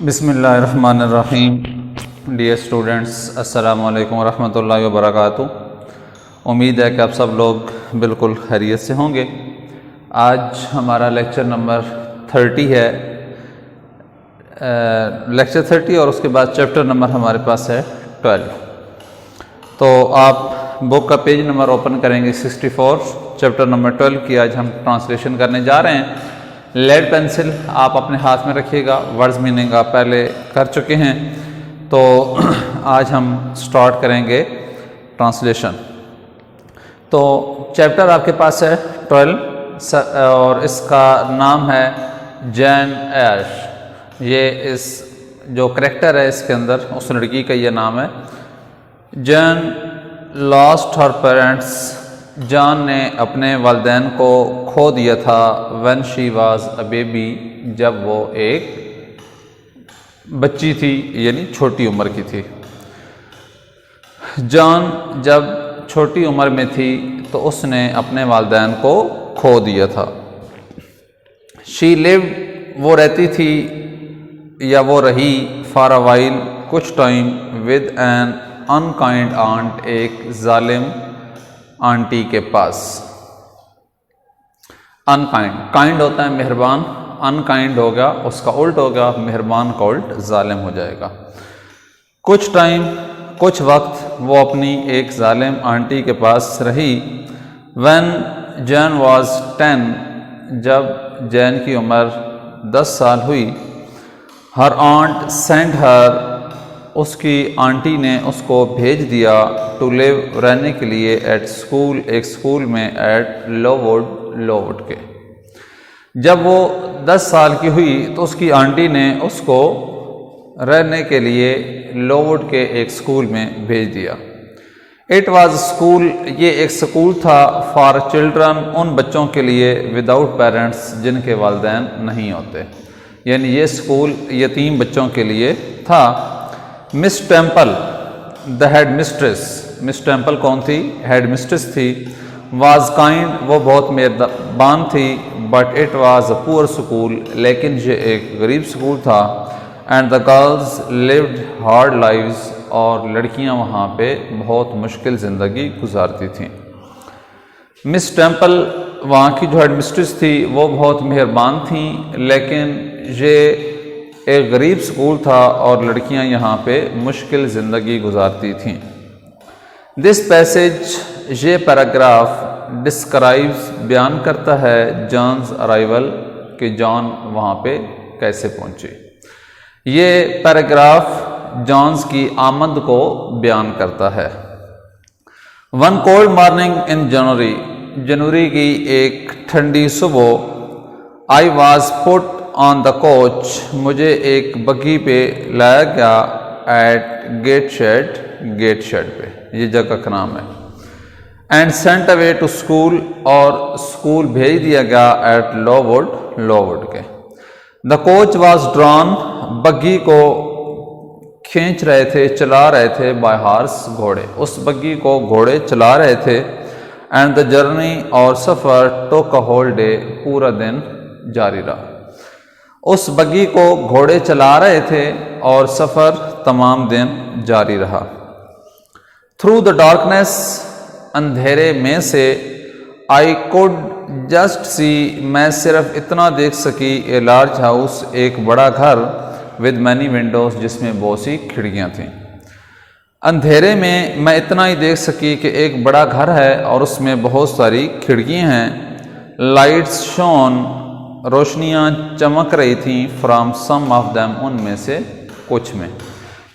बिस्मिल्लाहिर्रहमानिर्रहीम। Dear students, अस्सलामु अलैकुम वरहमतुल्लाहि वबरकातुहू। उम्मीद है कि आप सब लोग बिल्कुल खैरियत से होंगे। आज हमारा लेक्चर नंबर 30 है, लेक्चर 30 और उसके बाद चैप्टर नंबर हमारे पास है 12। तो आप बुक का पेज नंबर ओपन करेंगे 64, चैप्टर नंबर 12 की आज हम ट्रांसलेशन करने जा रहे हैं। लेड पेंसिल आप अपने हाथ में रखिएगा। वर्ड्स मीनिंग आप पहले कर चुके हैं, तो आज हम स्टार्ट करेंगे ट्रांसलेशन। तो चैप्टर आपके पास है 12 और इसका नाम है जैन ऐश। ये इस जो करैक्टर है इसके अंदर उस लड़की का ये नाम है। Jain lost her parents. John ने अपने वालिदैन को खो दिया था। When she was a baby, जब वो एक बच्ची थी, यानी छोटी उम्र की थी। जॉन जब छोटी उम्र में थी तो उसने अपने वालिदैन को खो दिया था। शी लिव्ड, वो रहती थी या वो रही, फॉर अ वाइल, कुछ time, with an unkind aunt, एक जालिम आंटी के पास। अनकाइंड, काइंड होता है मेहरबान, अनकाइंड होगा उसका उल्ट होगा, मेहरबान का उल्ट जालिम हो जाएगा। कुछ टाइम, कुछ वक्त वो अपनी एक जालिम आंटी के पास रही। व्हेन जैन वाज 10, जब जैन की उम्र 10 साल हुई। हर आंट सेंड हर, उसकी आंटी ने उसको भेज दिया, टू लिव, रहने के लिए, एट स्कूल, एक स्कूल में, एट लोवुड, लोवुड के। जब वो 10 साल की हुई तो उसकी आंटी ने उसको रहने के लिए लोवुड के एक स्कूल में भेज दिया। इट वाज स्कूल, ये एक स्कूल था, फॉर चिल्ड्रन, उन बच्चों के लिए, विदाउट पेरेंट्स, जिनके वालिदैन नहीं होते, यानी ये स्कूल यतीम बच्चों के लिए था। Miss temple, the head mistress, miss temple कौन थी? हेड मिस्ट्रेस थी। वाज काइंड, वो बहुत मेहरबान थी। But it was a poor school, लेकिन ये एक गरीब स्कूल था। And the girls lived hard lives, और लड़कियां वहाँ पे बहुत मुश्किल ज़िंदगी गुजारती थीं। मिस टेम्पल वहाँ की जो हेड मिस्ट्रेस थी वो बहुत मेहरबान थी, लेकिन ये एक गरीब स्कूल था और लड़कियां यहाँ पे मुश्किल ज़िंदगी गुजारती थीं। दिस पैसेज, ये पैराग्राफ, डिस्क्राइब्स, बयान करता है, जॉन्स अराइवल, कि जॉन वहाँ पे कैसे पहुँचे। ये पैराग्राफ जॉन्स की आमद को बयान करता है। One cold morning in January, जनवरी की एक ठंडी सुबह, I was put on the coach, मुझे एक बग्गी पे लाया गया, at Gateshead, Gateshead पे, ये जगह का नाम है। And sent away to school, और स्कूल भेज दिया गया, एट लोवुड, लोवुड के। द कोच वॉज ड्रॉन, बग्गी को खींच रहे थे, चला रहे थे, बाय हॉर्स, घोड़े, उस बग्गी को घोड़े चला रहे थे। एंड द जर्नी, और सफ़र, टुक अ होल डे, पूरा दिन जारी रहा। उस बग्गी को घोड़े चला रहे थे और सफ़र तमाम दिन जारी रहा। थ्रू द डार्कनेस, अंधेरे में से, आई कुड जस्ट सी, मैं सिर्फ इतना देख सकी, ए लार्ज हाउस, एक बड़ा घर, विद मैनी विंडोज़, जिसमें बहुत सी खिड़कियाँ थीं। अंधेरे में मैं इतना ही देख सकी कि एक बड़ा घर है और उसमें बहुत सारी खिड़कियाँ हैं। लाइट्स शोन, रोशनियाँ चमक रही थी, फ्रॉम सम ऑफ देम, उनमें से कुछ में,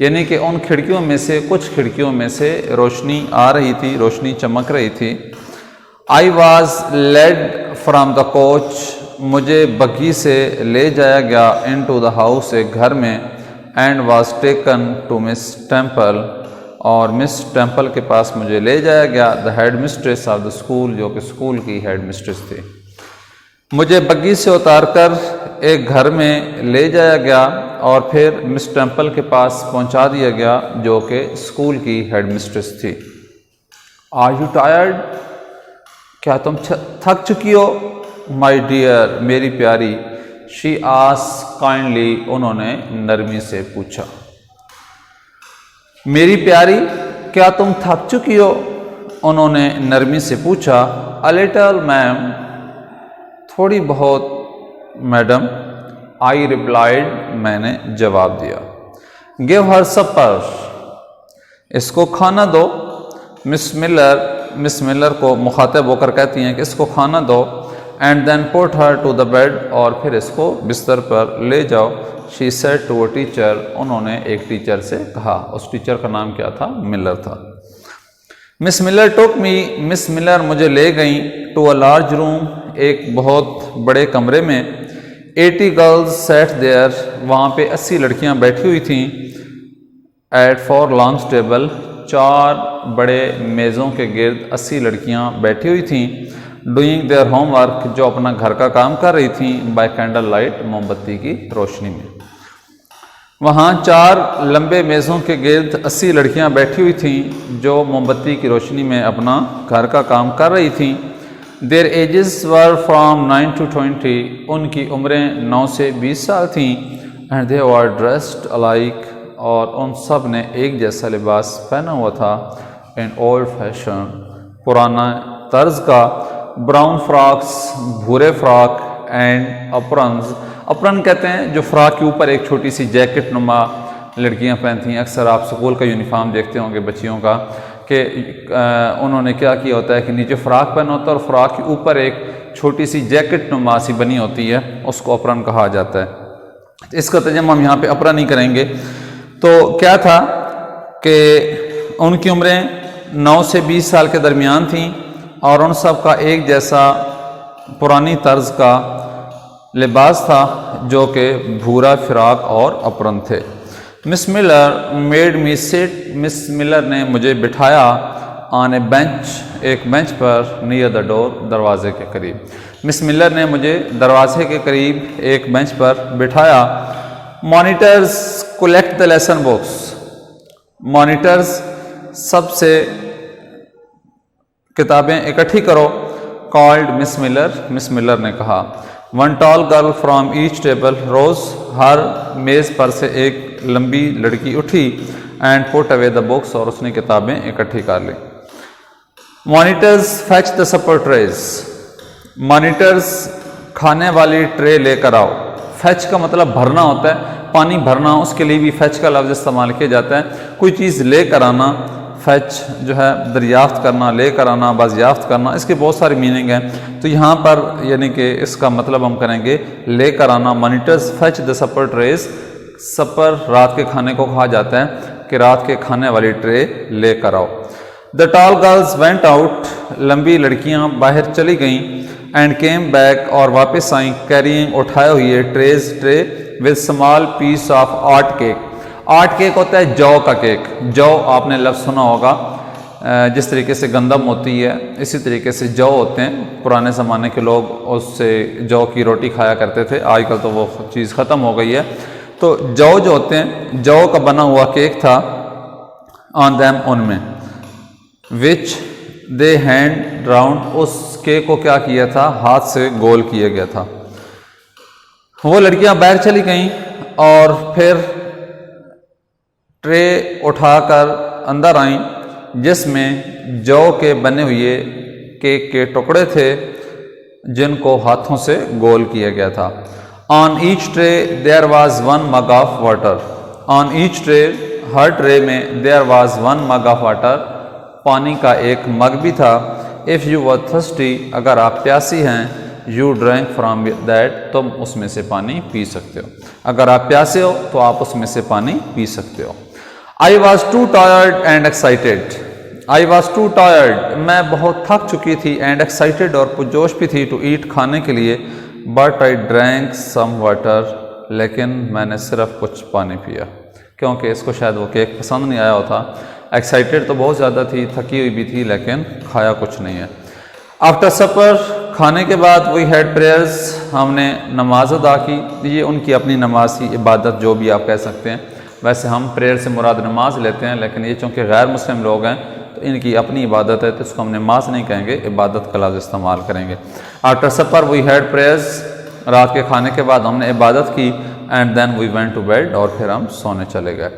यानी कि उन खिड़कियों में से कुछ खिड़कियों में से रोशनी आ रही थी, रोशनी चमक रही थी। I was led from the coach, मुझे बग्गी से ले जाया गया, इन टू द हाउस, एक घर में। And was taken to Miss Temple, और मिस टेम्पल के पास मुझे ले जाया गया, the head mistress of the school, जो कि स्कूल की हेड मिस्ट्रेस थी। मुझे बग्गी से उतारकर एक घर में ले जाया गया और फिर मिस टेम्पल के पास पहुंचा दिया गया, जो कि स्कूल की हेड मिस्ट्रेस थी। आर यू टायर्ड, क्या तुम थक चुकी हो? माई डियर, मेरी प्यारी, शी आस्क्ड काइंडली, उन्होंने नरमी से पूछा। मेरी प्यारी, क्या तुम थक चुकी हो? उन्होंने नरमी से पूछा। अ लिटिल मैम, थोड़ी बहुत मैडम। आई रिप्लाइड, मैंने जवाब दिया। गिव हर सपर, इसको खाना दो। मिस मिलर को मुखातब होकर कहती हैं कि इसको खाना दो। And then put her to the bed, और फिर इसको बिस्तर पर ले जाओ। She said to a teacher, उन्होंने एक टीचर से कहा। उस टीचर का नाम क्या था? मिलर था। मिस मिलर टुक मी, मिस मिलर मुझे ले गई। टू अ लार्ज रूम, एक बहुत बड़े कमरे में। 80 गर्ल्स सैट देयर, वहाँ पे 80 लड़कियाँ बैठी हुई थीं। एट 4 लॉन्ग टेबल, 4 बड़े मेज़ों के गिर्द 80 लड़कियाँ बैठी हुई थीं। डूइंग देयर होमवर्क, जो अपना घर का काम कर रही थीं। बाय कैंडल लाइट, मोमबत्ती की रोशनी में। वहाँ 4 लंबे मेज़ों के गिर्द 80 लड़कियाँ बैठी हुई थीं जो मोमबत्ती की रोशनी में अपना घर का काम कर रही थीं। There edges were from 9 to 20, उनकी उम्रें 9 से 20 साल थीं। And they were dressed alike, और उन सब ने एक जैसा लिबास पहना हुआ था। इन ओल्ड फैशन, पुराना तर्ज का। ब्राउन फ्रॉक्स, भूरे फ्रॉक। एंड अप्रन्स, अप्रन कहते हैं जो फ्रॉक के ऊपर एक छोटी सी जैकेट नुमा लड़कियां पहनती हैं। अक्सर आप स्कूल का यूनिफॉर्म देखते होंगे बच्चियों का कि उन्होंने क्या किया होता है कि नीचे फ्रॉक पहना होता है और फ्रॉक के ऊपर एक छोटी सी जैकेट नुमा सी बनी होती है, उसको अप्रन कहा जाता है। इसका तर्जुमा हम यहाँ पे अप्रन ही करेंगे। तो क्या था कि उनकी उम्रें 9 से 20 साल के दरमियान थीं और उन सब का एक जैसा पुरानी तर्ज का लिबास था जो कि भूरा फिराक और अप्रन थे। Miss Miller made me sit, miss Miller ने मुझे बिठाया। ऑन ए बेंच, एक बेंच पर। नियर द डोर, दरवाजे के करीब। मिस मिलर ने मुझे दरवाजे के करीब एक बेंच पर बिठाया। Monitors collect the lesson books, monitors सबसे किताबें इकट्ठी करो। कॉल्ड मिस मिलर ने कहा। One tall girl from each table rose, हर मेज़ पर से एक लंबी लड़की उठी। And put away the books, और उसने किताबें इकट्ठी कर ली। Monitors fetch the supper trays, monitors खाने वाली ट्रे लेकर आओ। फेच का मतलब भरना होता है, पानी भरना, उसके लिए भी फेच का लफ्ज़ इस्तेमाल किया जाता है। कोई चीज़ लेकर आना, फेच जो है दरियाफ्त करना, लेकर आना, बाजियाफ्त करना, इसके बहुत सारे मीनिंग हैं। तो यहाँ पर यानी कि इसका मतलब हम करेंगे लेकर आना। Monitors fetch the supper trays, supper रात के खाने को कहा जाता है कि रात के खाने वाली ट्रे लेकर आओ। The tall girls went out, लंबी लड़कियाँ बाहर चली गईं। एंड केम बैक, और वापस आई। कैरिंग, उठाए हुए। Tray with small piece of oat cake, oat cake होता है जौ का केक। जौ आपने लफ्ज़ सुना होगा, जिस तरीके से गंदम होती है इसी तरीके से जौ होते हैं। पुराने ज़माने के लोग उससे जौ की रोटी खाया करते थे, आजकल तो वो चीज़ ख़त्म हो गई है। तो जौ जो होते हैं, जौ का बना हुआ केक था। ऑन दैम, उनमें। विच दे हैंड राउंड, उस केक को क्या किया था? हाथ से गोल किया गया था। वो लड़कियां बाहर चली गईं और फिर ट्रे उठाकर अंदर आईं जिसमें जौ के बने हुए केक के टुकड़े थे जिनको हाथों से गोल किया गया था। On each tray there was 1 mug of water, on each tray, हर ट्रे में, there was 1 mug of water, पानी का एक मग भी था। इफ़ यू वर थर्स्टी, अगर आप प्यासी हैं, यू ड्रिंक फ्रॉम दैट, तुम उसमें से पानी पी सकते हो। अगर आप प्यासे हो तो आप उसमें से पानी पी सकते हो। I was to tired and excited, I was to tired, मैं बहुत थक चुकी थी। एंड एक्साइटेड, और पुरजोश भी थी। टू ईट, खाने के लिए। But I drank some water, लेकिन मैंने सिर्फ कुछ पानी पिया क्योंकि इसको शायद वो केक पसंद नहीं आया होता। एक्साइटेड तो बहुत ज़्यादा थी, थकी हुई भी थी, लेकिन खाया कुछ नहीं है। आफ्टर सपर, खाने के बाद, वी हैड प्रेयर्स, हमने नमाज अदा की। ये उनकी अपनी नमाज की, इबादत जो भी आप कह सकते हैं। वैसे हम प्रेयर से मुराद नमाज लेते हैं, लेकिन ये चूँकि गैर मुस्लिम लोग हैं तो इनकी अपनी इबादत है, तो इसको हम नमाज नहीं कहेंगे, इबादत का लफ्ज़ इस्तेमाल करेंगे। After supper we had prayers, रात के खाने के बाद हमने इबादत की and then we went to bed और फिर हम सोने चले गए।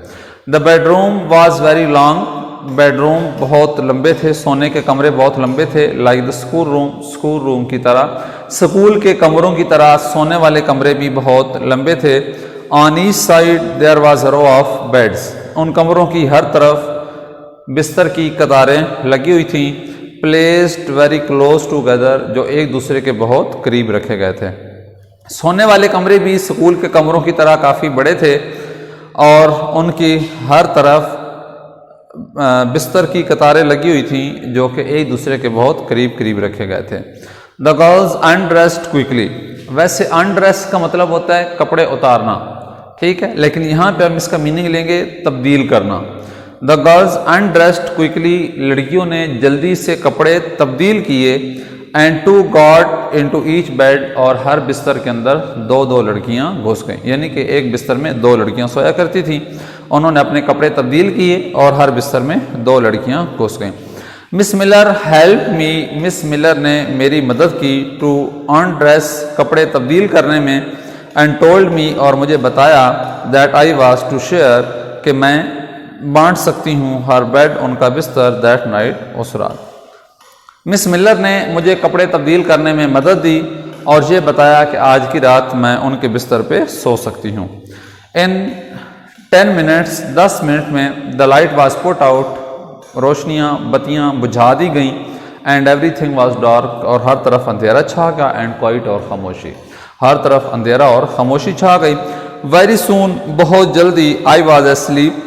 The bedroom was very long, bedroom बहुत लंबे थे, सोने के कमरे बहुत लंबे थे। लाइक द स्कूल रूम की तरह, स्कूल के कमरों की तरह सोने वाले कमरे भी बहुत लंबे थे। On each side there was a row of beds, उन कमरों की हर तरफ बिस्तर की कतारें लगी हुई थीं। प्लेस्ड वेरी क्लोज टूगेदर, जो एक दूसरे के बहुत करीब रखे गए थे। सोने वाले कमरे भी स्कूल के कमरों की तरह काफ़ी बड़े थे और उनकी हर तरफ बिस्तर की कतारें लगी हुई थीं जो कि एक दूसरे के बहुत करीब करीब रखे गए थे। द गर्ल्स अनड्रेस्ड क्विकली, वैसे अनड्रेस का मतलब होता है कपड़े उतारना, ठीक है, लेकिन यहाँ पे हम इसका मीनिंग लेंगे तब्दील करना। द गर्ल्स अनड्रेस्ड क्विकली, लड़कियों ने जल्दी से कपड़े तब्दील किए। And two got into each bed, और हर बिस्तर के अंदर दो दो लड़कियां घुस गईं, यानी कि एक बिस्तर में दो लड़कियां सोया करती थीं। उन्होंने अपने कपड़े तब्दील किए और हर बिस्तर में दो लड़कियां घुस गईं। Miss Miller help me, miss Miller ने मेरी मदद की टू अनड्रेस, कपड़े तब्दील करने में। एंड टोल्ड मी, और मुझे बताया that I was to share, कि मैं बांट सकती हूँ हर बेड, उनका बिस्तर, दैट नाइट, उस रात। मिस मिलर ने मुझे कपड़े तब्दील करने में मदद दी और ये बताया कि आज की रात मैं उनके बिस्तर पे सो सकती हूँ। इन 10 मिनट्स, 10 मिनट में, the light was put out, रोशनियाँ बत्तियाँ बुझा दी गईं। एंड एवरीथिंग वाज डार्क, और हर तरफ अंधेरा छा गया। एंड क्वाइट, और खामोशी, हर तरफ अंधेरा और खामोशी छा गई। वेरी सून, बहुत जल्दी, आई वाज एस्लीप,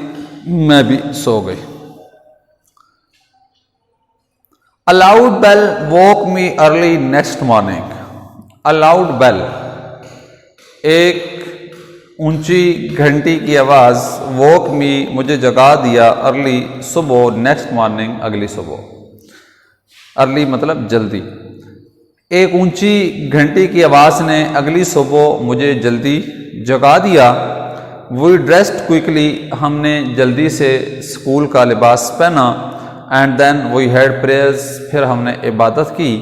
मैं भी सो गई। A loud bell woke me early next morning. A loud bell, एक ऊंची घंटी की आवाज़, woke me, मुझे जगा दिया, early, सुबह, next morning, अगली सुबह। early मतलब जल्दी। एक ऊंची घंटी की आवाज़ ने अगली सुबह मुझे जल्दी जगा दिया। We dressed quickly, हमने जल्दी से स्कूल का लिबास पहना। And then we had prayers, फिर हमने इबादत की।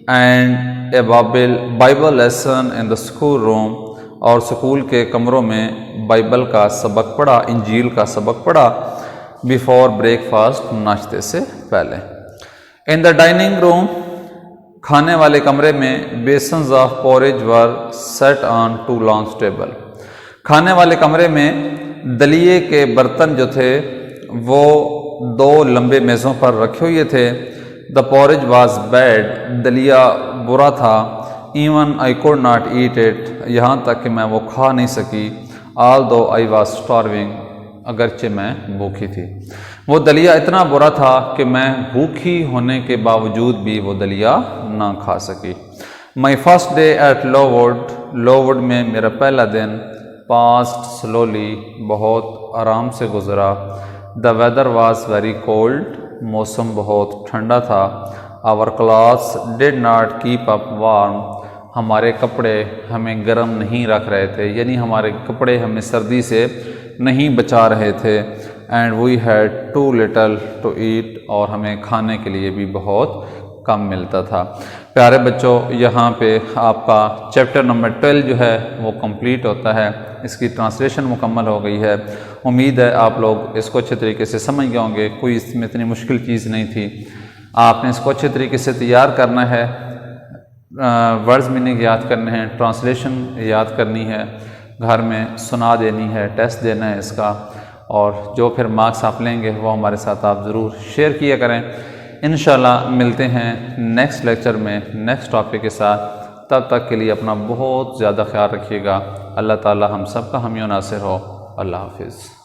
And a Bible lesson in the school room, और स्कूल के कमरों में बाइबल का सबक पढ़ा, इंजील का सबक पढ़ा। बिफोर ब्रेकफास्ट, नाश्ते से पहले। इन द डाइनिंग रूम, खाने वाले कमरे में, basins of porridge were set on 2 long table, खाने वाले कमरे में दलिए के बर्तन जो थे वो 2 लंबे मेज़ों पर रखे हुए थे। द पोरेज वॉज बैड, दलिया बुरा था। Even I could not eat it, यहाँ तक कि मैं वो खा नहीं सकी। ऑल दो आई वॉज स्टार्विंग, अगरचे मैं भूखी थी। वो दलिया इतना बुरा था कि मैं भूखी होने के बावजूद भी वो दलिया ना खा सकी। My first day at Lowood, Lowood में मेरा पहला दिन, पास्ट स्लोली, बहुत आराम से गुजरा। The weather was very cold, मौसम बहुत ठंडा था। Our clothes did not keep up warm, हमारे कपड़े हमें गर्म नहीं रख रहे थे, यानी हमारे कपड़े हमें सर्दी से नहीं बचा रहे थे। And we had too little to eat, और हमें खाने के लिए भी बहुत कम मिलता था। प्यारे बच्चों, यहाँ पे आपका चैप्टर नंबर 12 जो है वो कंप्लीट होता है, इसकी ट्रांसलेशन मुकम्मल हो गई है। उम्मीद है आप लोग इसको अच्छे तरीके से समझ गए होंगे, कोई इसमें इतनी मुश्किल चीज़ नहीं थी। आपने इसको अच्छे तरीके से तैयार करना है, वर्ड्स मीनिंग याद करने हैं, ट्रांसलेशन याद करनी है, घर में सुना देनी है, टेस्ट देना है इसका, और जो फिर मार्क्स आप लेंगे वो हमारे साथ आप ज़रूर शेयर किया करें। इंशाल्लाह मिलते हैं नेक्स्ट लेक्चर में नेक्स्ट टॉपिक के साथ। तब तक के लिए अपना बहुत ज़्यादा ख्याल रखिएगा। अल्लाह ताला हम सब का हामी नासिर हो। अल्लाह हाफिज़।